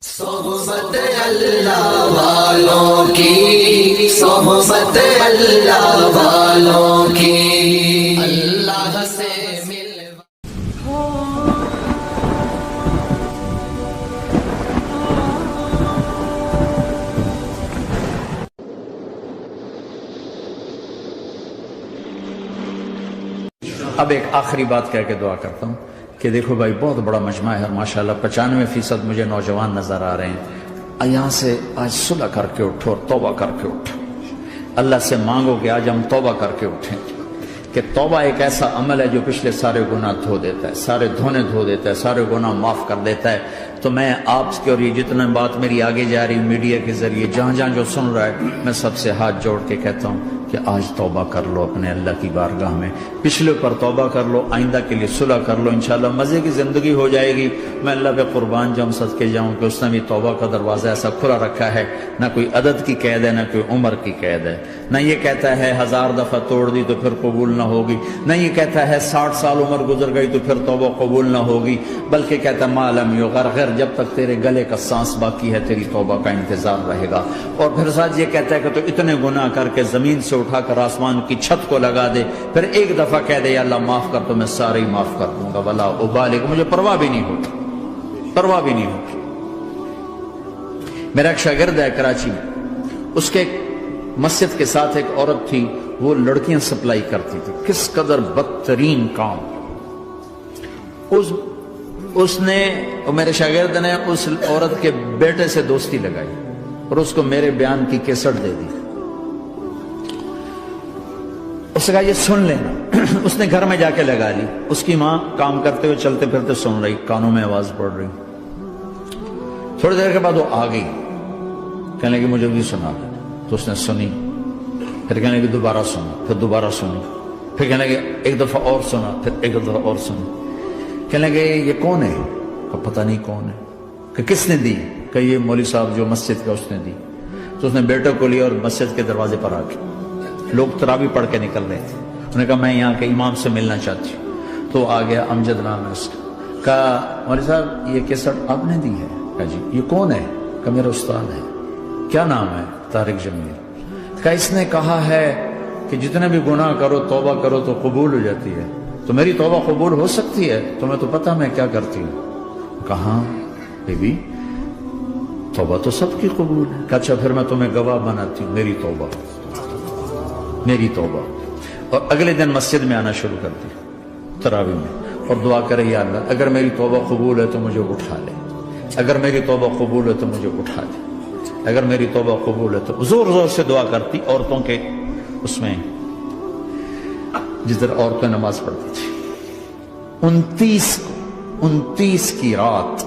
صحبت اللہ والوں کی، صحبت اللہ والوں کی، اللہ سے مل۔ اب ایک آخری بات کہہ کے دعا کرتا ہوں کہ دیکھو بھائی، بہت بڑا مجمع ہے، ماشاءاللہ 95% مجھے نوجوان نظر آ رہے ہیں۔ یہاں سے آج صلح کر کے اٹھو اور توبہ کر کے اٹھو۔ اللہ سے مانگو کہ آج ہم توبہ کر کے اٹھیں، کہ توبہ ایک ایسا عمل ہے جو پچھلے سارے گناہ دھو دیتا ہے، سارے دھونے دھو دیتا ہے، سارے گناہ معاف کر دیتا ہے۔ تو میں آپ کے اور یہ جتنا بات میری آگے جا رہی میڈیا کے ذریعے جہاں جہاں جو سن رہا ہے، میں سب سے ہاتھ جوڑ کے کہتا ہوں کہ آج توبہ کر لو اپنے اللہ کی بارگاہ میں، پچھلے پر توبہ کر لو، آئندہ کے لیے صلح کر لو، انشاءاللہ مزے کی زندگی ہو جائے گی۔ میں اللہ پہ قربان جاؤں، صدقے جاؤں کہ اس نے بھی توبہ کا دروازہ ایسا کھلا رکھا ہے، نہ کوئی عدد کی قید ہے، نہ کوئی عمر کی قید ہے، نہ یہ کہتا ہے 1000 دفعہ توڑ دی تو پھر قبول نہ ہوگی، نہ یہ کہتا ہے 60 سال عمر گزر گئی تو پھر توبہ قبول نہ ہوگی، بلکہ کہتا ہے ما لم یغرغر، جب تک تیرے گلے کا سانس باقی ہے تیری توبہ کا انتظار رہے گا۔ اور پھر ساتھ یہ کہتا ہے کہ تو اتنے گناہ کر کے زمین سے اٹھا کر آسمان کی چھت کو لگا دے، پھر ایک دفعہ کہہ دے یا اللہ معاف کر تو میں سارے ہی معاف کر دوں گا، ولا ابالغ، مجھے پرواہ بھی نہیں ہوگی، پرواہ بھی نہیں ہوگی۔ میرا ایک شاگرد ہے کراچی میں، اس کے مسجد کے ساتھ ایک عورت تھی، وہ لڑکیاں سپلائی کرتی تھی، کس قدر بدترین کام۔ اس نے، میرے شاگرد نے اس عورت کے بیٹے سے دوستی لگائی اور اس کو میرے بیان کی کیسٹ دے دی۔ اس نے کہا یہ سن لینا۔ اس نے گھر میں جا کے لگا لی، اس کی ماں کام کرتے ہوئے چلتے پھرتے سن رہی، کانوں میں آواز پڑ رہی۔ تھوڑی دیر کے بعد وہ آ گئی، کہنے لگی مجھے بھی سنا دے، تو اس نے سنی، پھر کہنے لگی دوبارہ سنا، پھر دوبارہ سنی، پھر کہنے لگی ایک دفعہ اور سنا، پھر ایک دفعہ اور سنی۔ کہنے لگے یہ کون ہے؟ پتہ نہیں کون ہے۔ کہ کس نے دی؟ کہ یہ مولوی صاحب جو مسجد کا اس نے دی۔ تو اس نے بیٹے کو لیا اور مسجد کے دروازے پر آ کے، لوگ تراویح پڑھ کے نکل رہے تھے، انہوں نے کہا میں یہاں کے امام سے ملنا چاہتی ہوں۔ تو آ گیا، امجد نام ہے اس کا۔ کہا مولوی صاحب یہ کیسٹ آپ نے دی ہے؟ کہا جی۔ یہ کون ہے؟ کہ میرا استاد ہے۔ کیا نام ہے؟ طارق جمیل۔ کہا اس نے کہا ہے کہ جتنے بھی گناہ کرو توبہ کرو تو قبول ہو جاتی ہے، تو میری توبہ قبول ہو سکتی ہے؟ تمہیں تو پتہ میں کیا کرتی ہوں۔ کہا بی بی توبہ تو سب کی قبول ہے۔ کہا اچھا پھر میں تمہیں گواہ بناتی ہوں، میری توبہ، میری توبہ۔ اور اگلے دن مسجد میں آنا شروع کر دی تراویح میں، اور دعا کرے یا اللہ اگر میری توبہ قبول ہے تو مجھے اٹھا لے، اگر میری توبہ قبول ہے تو مجھے اٹھا لے، اگر میری توبہ قبول ہے تو۔ زور زور سے دعا کرتی، عورتوں کے اس میں جدھر عورتیں نماز پڑھتی تھی۔ 29 کی رات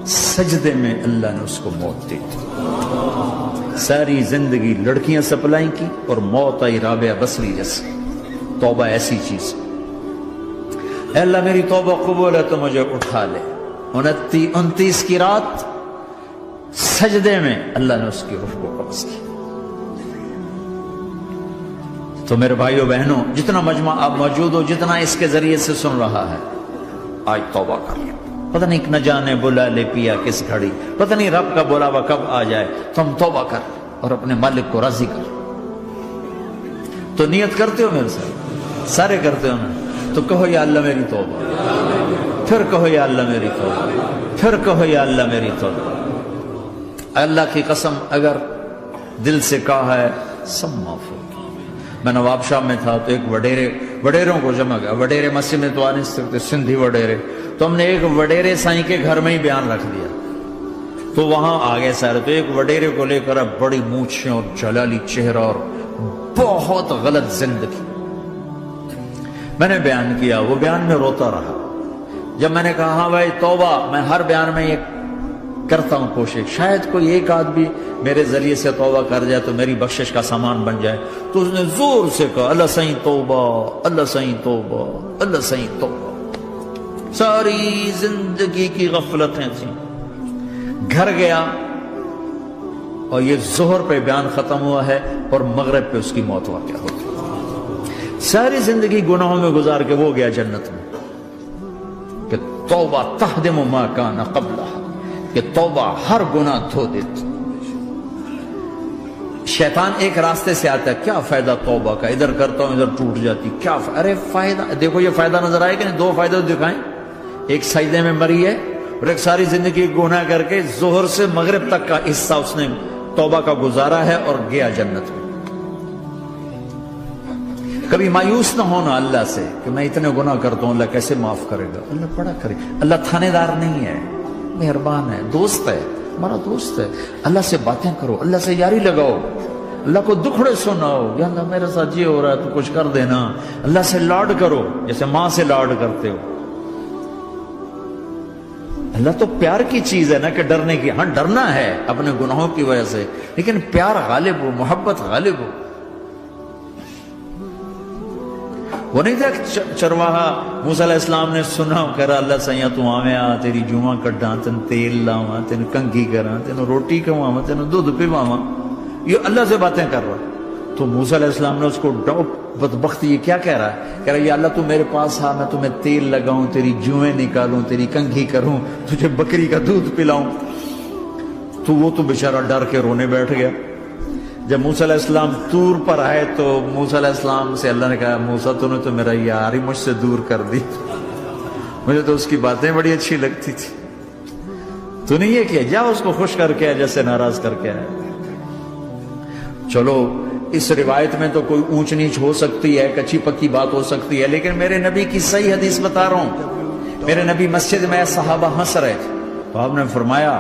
سجدے میں اللہ نے اس کو موت دی تھی۔ ساری زندگی لڑکیاں سپلائی کی اور موت آئی رابعہ بصری جیسے۔ توبہ ایسی چیز، اے اللہ میری توبہ قبول ہے تو مجھے اٹھا لے۔ 29 کی رات سجدے میں اللہ نے اس کی روح کو قبض کی۔ تو میرے بھائیوں بہنوں، جتنا مجمع آپ موجود ہو، جتنا اس کے ذریعے سے سن رہا ہے، آج توبہ کر لو۔ پتہ نہیں نہ جانے بلا لے پیا کس گھڑی، پتہ نہیں رب کا بلاوا کب آ جائے، تم توبہ کر اور اپنے مالک کو راضی کر۔ تو نیت کرتے ہو میرے ساتھ؟ سارے کرتے ہو نا؟ تو کہو یا اللہ میری توبہ، پھر کہو یا اللہ میری توبہ، پھر کہو یا اللہ میری توبہ۔ اللہ کی قسم اگر دل سے کہا ہے سب معاف ہو۔ میں نواب شاہ میں تھا تو ایک وڈیروں کو جمع گیا، وڈیرے مسجد میں تو آ نہیں سکتے، سندھی وڈیرے، تو ہم نے ایک وڈیرے سائیں کے گھر میں ہی بیان رکھ دیا، تو وہاں آگے سارے، تو ایک وڈیرے کو لے کر بڑی مونچھیں اور جلالی چہرہ اور بہت غلط زندگی، میں نے بیان کیا، وہ بیان میں روتا رہا۔ جب میں نے کہا ہاں بھائی توبہ، میں ہر بیان میں یہ کرتا ہوں کوشش، شاید کوئی ایک آدمی میرے ذریعے سے توبہ کر جائے تو میری بخشش کا سامان بن جائے، تو اس نے زور سے کہا اللہ سائیں توبہ، اللہ سائیں توبہ، اللہ سائیں توبہ۔ ساری زندگی کی غفلتیں تھیں۔ گھر گیا اور یہ ظہر پہ بیان ختم ہوا ہے اور مغرب پہ اس کی موت واقع ہو گئی۔ ساری زندگی گناہوں میں گزار کے وہ گیا جنت میں کہ توبہ تہدم ما کان قبلہ، کہ توبہ ہر گناہ دھو دیتی. شیطان ایک راستے سے آتا ہے, کیا فائدہ توبہ کا, ادھر کرتا ہوں ادھر ٹوٹ جاتی, کیا ارے فائدہ دیکھو, یہ فائدہ نظر آئے کہ نہیں؟ دو فائدے دکھائیں, ایک سجدے میں مری ہے اور ایک ساری زندگی گناہ کر کے ظہر سے مغرب تک کا حصہ اس نے توبہ کا گزارا ہے اور گیا جنت میں. کبھی مایوس نہ ہونا اللہ سے کہ میں اتنے گناہ کرتا ہوں, اللہ کیسے معاف کرے گا. اللہ بڑا کرے, اللہ تھانے دار نہیں ہے, مہربان ہے, دوست ہے, ہمارا دوست ہے. اللہ سے باتیں کرو, اللہ سے یاری لگاؤ, اللہ کو دکھڑے سناؤ, یا اللہ میرے ساتھ یہ ہو رہا ہے تو کچھ کر دینا. اللہ سے لاڈ کرو جیسے ماں سے لاڈ کرتے ہو. اللہ تو پیار کی چیز ہے نا کہ ڈرنے کی. ہاں ڈرنا ہے اپنے گناہوں کی وجہ سے, لیکن پیار غالب ہو, محبت غالب ہو. وہ نہیں تھا چرواہا موسیٰ علیہ السلام نے سنا, کہہ رہا اللہ سیاں تو آویں آ, تیری جوہاں کڈاں, تین تیل لاواں, تین کنگھی کراں, تین روٹی کھواواں, تین دودھ پواواں. یہ اللہ سے باتیں کر رہا. تو موسیٰ علیہ السلام نے اس کو بدبخت یہ کیا کہہ رہا ہے, کہہ رہا ہے یا اللہ تو میرے پاس آ, میں تمہیں تیل لگاؤں, تیری جوہیں نکالوں, تیری کنگھی کروں, تجھے بکری کا دودھ پلاؤں. تو وہ تو بیچارہ ڈر کے رونے بیٹھ گیا. جب موسیٰ علیہ السلام طور پر آئے تو موسیٰ علیہ السلام سے اللہ نے کہا, موسیٰ تو نے تو میرا یار ہی مجھ سے دور کر دی, مجھے تو اس کی باتیں بڑی اچھی لگتی تھی, تو نے یہ کیا, جا اس کو خوش کر کے جیسے ناراض کر کے آئے. چلو اس روایت میں تو کوئی اونچ نیچ ہو سکتی ہے, کچی پکی بات ہو سکتی ہے, لیکن میرے نبی کی صحیح حدیث بتا رہا ہوں. میرے نبی مسجد میں صحابہ ہنس رہے تھے تو آپ نے فرمایا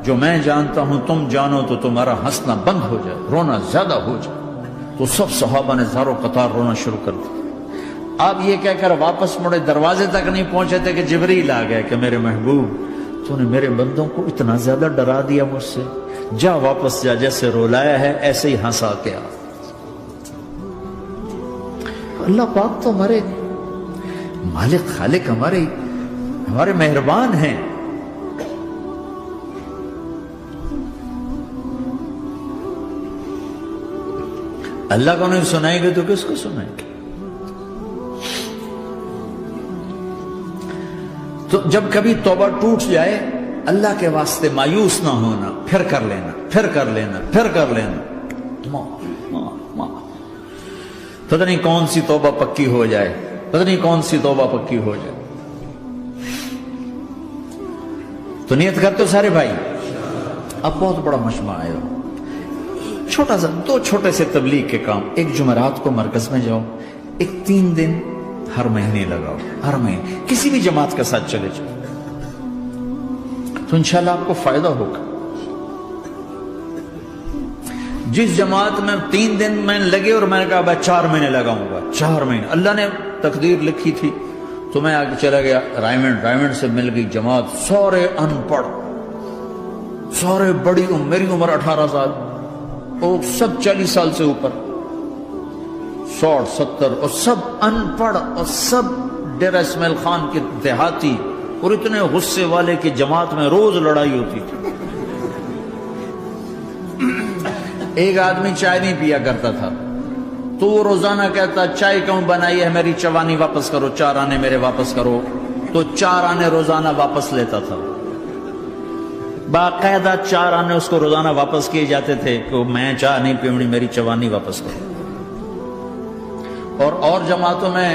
جو میں جانتا ہوں تم جانو تو تمہارا ہنسنا بند ہو جائے, رونا زیادہ ہو جائے. تو سب صحابہ نے زاروں قطار رونا شروع کر دیا. آپ یہ کہہ کر واپس مڑے, دروازے تک نہیں پہنچے تھے کہ جبریل آ گئے کہ میرے محبوب تو نے میرے بندوں کو اتنا زیادہ ڈرا دیا مجھ سے, جا واپس جا, جیسے رولایا ہے ایسے ہی ہنسا کے آ. اللہ پاک تو ہمارے مالک خالق, ہمارے مہربان ہیں. اللہ کو نہیں سنائیں گے تو کس کو سنائیں گے؟ تو جب کبھی توبہ ٹوٹ جائے اللہ کے واسطے مایوس نہ ہونا, پھر کر لینا, پھر کر لینا, پھر کر لینا. پتہ نہیں کون سی توبہ پکی ہو جائے, پتہ نہیں کون سی توبہ پکی ہو جائے. تو نیت کرتے ہو سارے بھائی, اب بہت بڑا مجمع آئے ہو, چھوٹا سا 2 چھوٹے سے تبلیغ کے کام. ایک جمعرات کو مرکز میں جاؤ, ایک 3 دن ہر مہینے لگاؤ, ہر مہینے کسی بھی جماعت کے ساتھ چلے جاؤ, تو انشاءاللہ آپ کو فائدہ ہوگا. جس جماعت میں 3 دن میں لگے اور میں نے کہا میں 4 مہینے لگاؤں گا, 4 مہینے اللہ نے تقدیر لکھی تھی, تو میں آگے چلا گیا رائمنڈ سے مل گئی جماعت, سارے ان پڑھ, سارے بڑی عمر, میری عمر 18 سال اور سب 40 سال سے اوپر, 60 70, اور سب ان پڑھ, اور سب ڈیرہ اسماعیل خان کے دیہاتی, اور اتنے غصے والے کی جماعت میں روز لڑائی ہوتی تھی. ایک آدمی چائے نہیں پیا کرتا تھا, تو وہ روزانہ کہتا چائے کیوں بنائی ہے, میری چوانی واپس کرو, 4 آنے میرے واپس کرو. تو 4 آنے روزانہ واپس لیتا تھا, باقاعدہ 4 آنے اس کو روزانہ واپس کیے جاتے تھے کہ میں چائے نہیں پیونی, میری چوانی واپس کرو. اور جماعتوں میں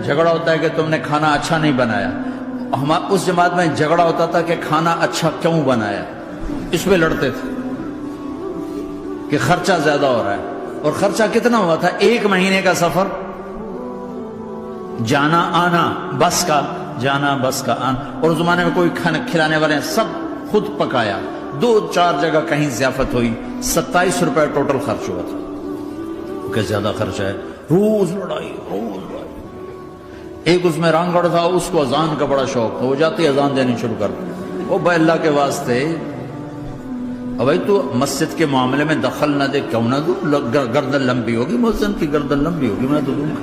جھگڑا ہوتا ہے کہ تم نے کھانا اچھا نہیں بنایا. اس جماعت میں جھگڑا ہوتا تھا کہ کھانا اچھا کیوں بنایا, اس پہ لڑتے تھے کہ خرچہ زیادہ ہو رہا ہے. اور خرچہ کتنا ہوا تھا, 1 مہینے کا سفر, جانا آنا بس کا, جانا بس کا آنا. اور اس زمانے میں کوئی کھانا کھلانے والے سب خود پکایا, 2-4 جگہ کہیں ضیافت ہوئی, 27 روپے ٹوٹل خرچ ہوا تھا. کہ زیادہ خرچہ ہے, روز لڑائی, روز لڑائی. ایک اس میں رانگڑ تھا, اس کو اذان کا بڑا شوق تھا, وہ جاتے اذان دینی شروع کر دے, وہ بھائی اللہ کے واسطے بھائی تو مسجد کے معاملے میں دخل نہ دے, کیوں نہ دوں, گردن لمبی ہوگی, مؤذن کی گردن لمبی ہوگی, میں تو دوں گا.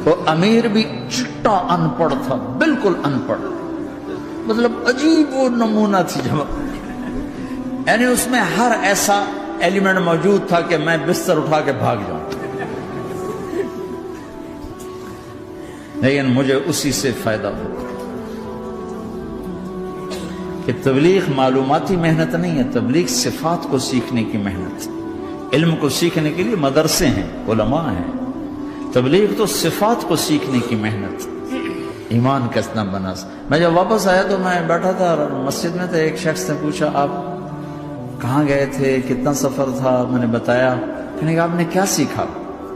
وہ امیر بھی چٹا ان پڑھ تھا, بالکل ان پڑھ, مطلب عجیب وہ نمونہ تھی جماعت, یعنی اس میں ہر ایسا ایلیمنٹ موجود تھا کہ میں بستر اٹھا کے بھاگ جاؤں. لیکن مجھے اسی سے فائدہ ہوتا کہ تبلیغ معلوماتی محنت نہیں ہے، تبلیغ صفات کو سیکھنے کی محنت. علم کو سیکھنے کے لیے مدرسے ہیں، علماء ہیں، تبلیغ تو صفات کو سیکھنے کی محنت. ایمان کیسنا بنا. میں جب واپس آیا تو میں بیٹھا تھا مسجد میں، تو ایک شخص نے پوچھا آپ کہاں گئے تھے، کتنا سفر تھا؟ میں نے بتایا. میں نے کہا آپ نے کیا سیکھا؟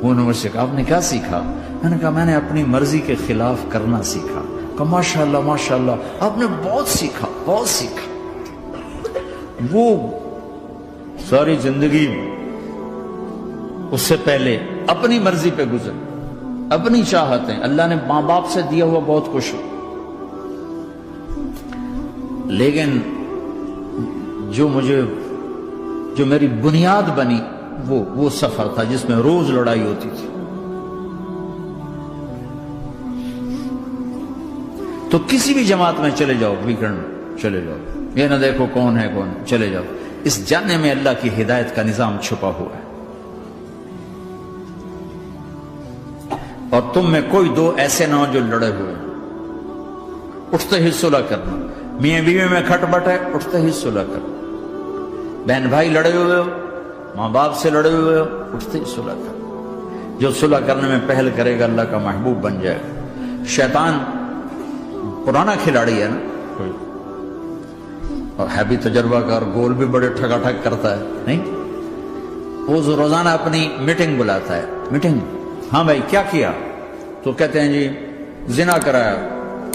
وہ نے مجھ سے کہا آپ نے کیا سیکھا؟ میں نے کہا میں نے اپنی مرضی کے خلاف کرنا سیکھا. کہا ماشاءاللہ ماشاءاللہ آپ نے بہت سیکھا، بہت سیکھا. وہ ساری زندگی اس سے پہلے اپنی مرضی پہ گزر، اپنی چاہتیں. اللہ نے ماں باپ سے دیا ہوا بہت کچھ، لیکن جو میری بنیاد بنی وہ سفر تھا جس میں روز لڑائی ہوتی تھی. تو کسی بھی جماعت میں چلے جاؤ، ویکنڈ چلے جاؤ، یہ نہ دیکھو کون ہے کون، چلے جاؤ. اس جاننے میں اللہ کی ہدایت کا نظام چھپا ہوا ہے. اور تم میں کوئی دو ایسے نہ ہو جو لڑے ہوئے، اٹھتے ہی صلح کرنا. میاں بیوی میں کھٹ بٹ ہے، اٹھتے ہی صلح کرنا. بہن بھائی لڑے ہوئے ہو، ماں باپ سے لڑے ہوئے ہو، اٹھتے ہی صلح کرنا. جو صلح کرنے میں پہل کرے گا اللہ کا محبوب بن جائے گا. شیطان پرانا کھلاڑی ہے نا کوئی، اور ہے بھی تجربہ کار، گول بھی بڑے ٹھگا ٹھگ کرتا ہے. نہیں، وہ روزانہ اپنی میٹنگ بلاتا ہے. میٹنگ، ہاں بھائی کیا کیا؟ تو کہتے ہیں جی زنا کرایا.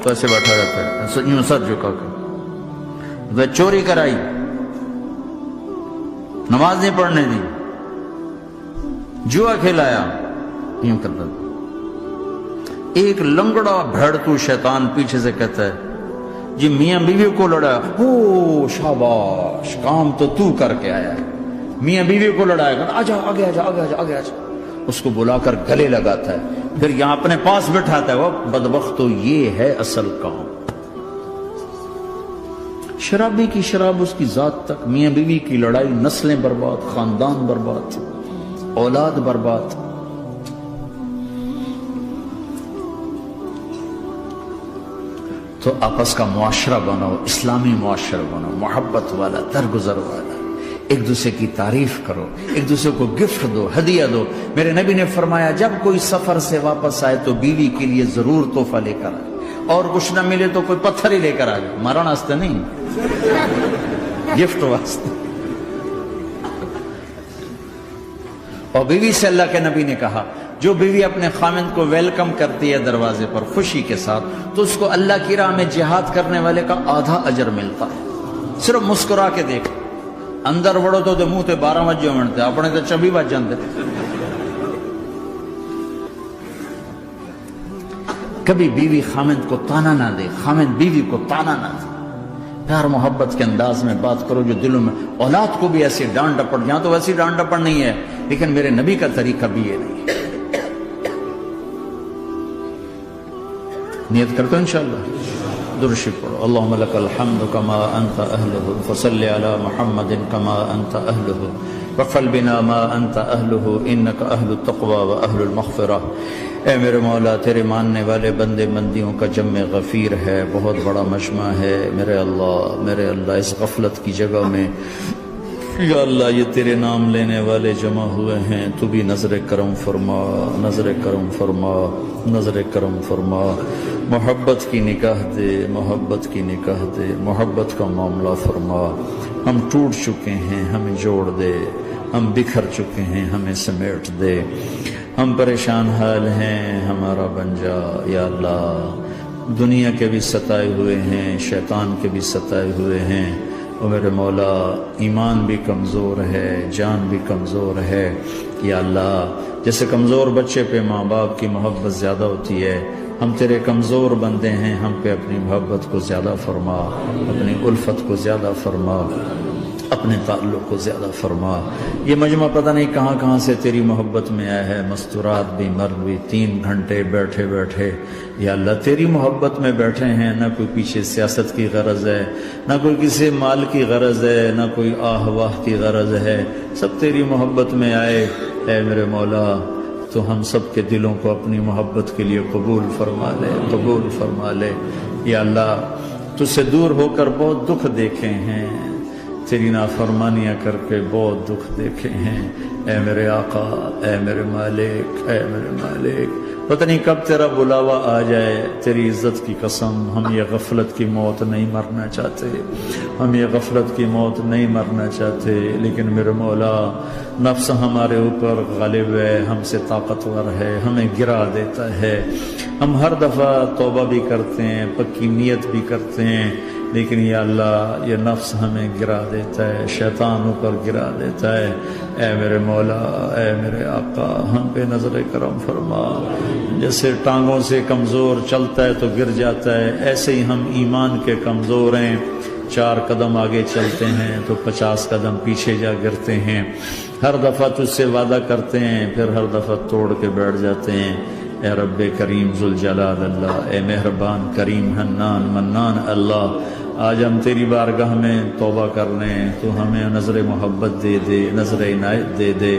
تو ایسے بیٹھا رہتا ہے، یوں سر جھکا کر. چوری کرائی، نماز نہیں پڑھنے دی، جوا کھلایا، یوں کرتا. ایک لنگڑا بھیڑتو شیطان پیچھے سے کہتا ہے جی میاں بیوی کو لڑایا. او شاباش، کام تو کر کے آیا ہے. میاں بیوی کو لڑایا، آجا آگے آجا آگے آجا آگے آجا. اس کو بلا کر گلے لگاتا ہے، پھر یہاں اپنے پاس بٹھاتا ہے. وہ بدبختو، یہ ہے اصل کام. شرابی کی شراب اس کی ذات تک، میاں بیوی کی لڑائی، نسلیں برباد، خاندان برباد، اولاد برباد. تو آپس کا معاشرہ بناؤ، اسلامی معاشرہ بناؤ، محبت والا، درگزر والا. ایک دوسرے کی تعریف کرو، ایک دوسرے کو گفٹ دو، ہدیہ دو. میرے نبی نے فرمایا جب کوئی سفر سے واپس آئے تو بیوی کے لیے ضرور تحفہ لے کر آئے، اور کچھ نہ ملے تو کوئی پتھر ہی لے کر آئے. مارن واسطے نہیں، گفٹ واسطے. اور بیوی سے اللہ کے نبی نے کہا جو بیوی اپنے خامند کو ویلکم کرتی ہے دروازے پر خوشی کے ساتھ، تو اس کو اللہ کی راہ میں جہاد کرنے والے کا آدھا اجر ملتا ہے. صرف مسکرا کے دیکھ. اندر وڑو تو منہ تے 12 بجے منتے، اپنے تو 24 بج جاندے. کبھی بیوی خامند کو تانا نہ دے، خامند بیوی کو تانا نہ دے. پیار محبت کے انداز میں بات کرو جو دلوں میں. اولاد کو بھی ایسی ڈانٹ ڈپٹ، یہاں تو ویسی ڈانٹ ڈپٹ نہیں ہے، لیکن میرے نبی کا طریقہ بھی یہ نہیں ہے. نیت کرتے ہیں انشاءاللہ. درشی پڑھو. اللہم لک الحمد کما انت اہلہ، فصل علی محمد کما انت اہلہ، وفعل بنا ما انت اہلہ، انک اہل التقوی و اہل المغفرہ. اے میرے مولا، تیرے ماننے والے بندے بندیوں کا جمع غفیر ہے، بہت بڑا مجمع ہے. میرے اللہ اس غفلت کی جگہ میں یا اللہ یہ تیرے نام لینے والے جمع ہوئے ہیں، تو بھی نظر کرم فرما، نظر کرم فرما، نظر کرم فرما. محبت کی نکاح دے، محبت کی نکاح دے، محبت کا معاملہ فرما. ہم ٹوٹ چکے ہیں، ہمیں جوڑ دے. ہم بکھر چکے ہیں، ہمیں سمیٹ دے. ہم پریشان حال ہیں، ہمارا بن جا یا اللہ. دنیا کے بھی ستائے ہوئے ہیں، شیطان کے بھی ستائے ہوئے ہیں. اور میرے مولا ایمان بھی کمزور ہے، جان بھی کمزور ہے یا اللہ. جیسے کمزور بچے پہ ماں باپ کی محبت زیادہ ہوتی ہے، ہم تیرے کمزور بندے ہیں، ہم پہ اپنی محبت کو زیادہ فرما، اپنی الفت کو زیادہ فرما، اپنے تعلق کو زیادہ فرما. یہ مجمع پتہ نہیں کہاں کہاں سے تیری محبت میں آیا ہے. مستورات بھی، مرد بھی، 3 گھنٹے بیٹھے بیٹھے یا اللہ تیری محبت میں بیٹھے ہیں. نہ کوئی پیچھے سیاست کی غرض ہے، نہ کوئی کسی مال کی غرض ہے، نہ کوئی آہ واہ کی غرض ہے. سب تیری محبت میں آئے. اے میرے مولا تو ہم سب کے دلوں کو اپنی محبت کے لیے قبول فرما لے، قبول فرما لے۔ یا اللہ تجھ سے دور ہو کر بہت دکھ دیکھے ہیں، تیری نافرمانیاں کر کے بہت دکھ دیکھے ہیں، اے میرے آقا، اے میرے مالک، اے میرے مالک، پتہ نہیں کب تیرا بلاوا آ جائے۔ تیری عزت کی قسم ہم یہ غفلت کی موت نہیں مرنا چاہتے، ہم یہ غفلت کی موت نہیں مرنا چاہتے، لیکن میرے مولا نفس ہمارے اوپر غالب ہے، ہم سے طاقتور ہے، ہمیں گرا دیتا ہے۔ ہم ہر دفعہ توبہ بھی کرتے ہیں، پکی نیت بھی کرتے ہیں، لیکن یا اللہ یہ نفس ہمیں گرا دیتا ہے، شیطان اوپر گرا دیتا ہے۔ اے میرے مولا، اے میرے آقا، ہم پہ نظر کرم فرما۔ جیسے ٹانگوں سے کمزور چلتا ہے تو گر جاتا ہے، ایسے ہی ہم ایمان کے کمزور ہیں، 4 قدم آگے چلتے ہیں تو 50 قدم پیچھے جا گرتے ہیں۔ ہر دفعہ تجھ سے وعدہ کرتے ہیں، پھر ہر دفعہ توڑ کے بیٹھ جاتے ہیں۔ اے رب کریم ذوالجلال اللہ، اے مہربان کریم حنان منان اللہ، آج ہم تیری بارگاہ میں توبہ کر رہے ہیں، تو ہمیں نظر محبت دے دے، نظر عنایت دے دے،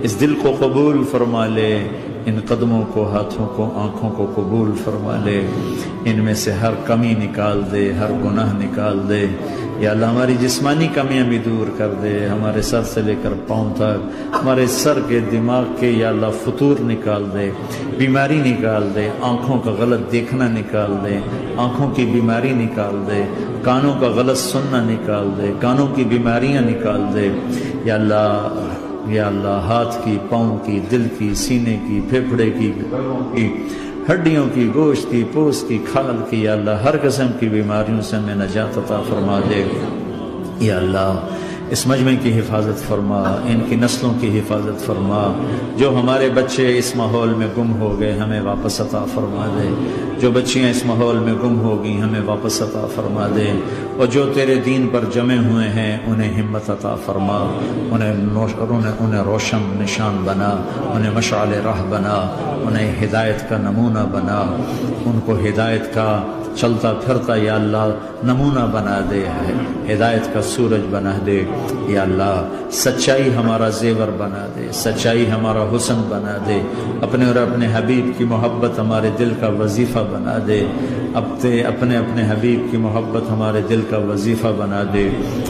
اس دل کو قبول فرما لے، ان قدموں کو، ہاتھوں کو، آنکھوں کو قبول فرما لے، ان میں سے ہر کمی نکال دے، ہر گناہ نکال دے۔ یا اللہ ہماری جسمانی کمیاں بھی دور کر دے، ہمارے سر سے لے کر پاؤں تک، ہمارے سر کے دماغ کے یا اللہ فطور نکال دے، بیماری نکال دے، آنکھوں کا غلط دیکھنا نکال دے، آنکھوں کی بیماری نکال دے، کانوں کا غلط سننا نکال دے، کانوں کی بیماریاں نکال دے۔ یا اللہ، یا اللہ ہاتھ کی، پاؤں کی، دل کی، سینے کی، پھیپھڑے کی، گردوں کی، ہڈیوں کی، گوشت کی، پوست کی، کھال کی، یا اللہ ہر قسم کی بیماریوں سے ہمیں نجات عطا فرما دے۔ یا اللہ اس مجمع کی حفاظت فرما، ان کی نسلوں کی حفاظت فرما۔ جو ہمارے بچے اس ماحول میں گم ہو گئے ہمیں واپس عطا فرما دے، جو بچیاں اس ماحول میں گم ہو گئی ہمیں واپس عطا فرما دے، اور جو تیرے دین پر جمع ہوئے ہیں انہیں ہمت عطا فرما، انہیں روشن نشان بنا، انہیں مشعل راہ بنا، انہیں ہدایت کا نمونہ بنا، ان کو ہدایت کا چلتا پھرتا یا اللہ نمونہ بنا دے، ہدایت کا سورج بنا دے۔ یا اللہ سچائی ہمارا زیور بنا دے، سچائی ہمارا حسن بنا دے، اپنے اور اپنے حبیب کی محبت ہمارے دل کا وظیفہ بنا دے، اپنے حبیب کی محبت ہمارے دل کا وظیفہ بنا دے۔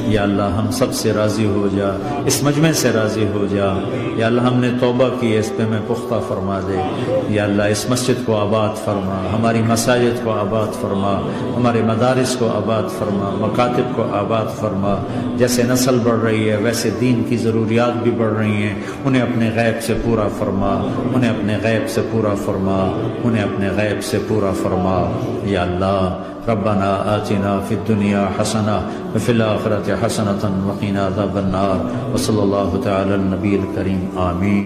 یا اللہ ہم سب سے راضی ہو جا، اس مجمع سے راضی ہو جا۔ یا اللہ ہم نے توبہ کی، اس پہ میں پختہ فرما دے۔ یا اللہ اس مسجد کو آباد فرما، ہماری مساجد کو آباد فرما، ہمارے مدارس کو آباد فرما، مکاتب کو آباد فرما۔ جیسے نسل بڑھ رہی ہے ویسے دین کی ضروریات بھی بڑھ رہی ہیں، انہیں اپنے غیب سے پورا فرما، انہیں اپنے غیب سے پورا فرما، انہیں اپنے غیب سے پورا فرما۔ یا اللہ ربنا آتنا فی الدنیا حسنہ وفی الآخرۃ حسنۃ وقنا عذاب النار، وصلی اللہ تعالی النبی الکریم، آمین۔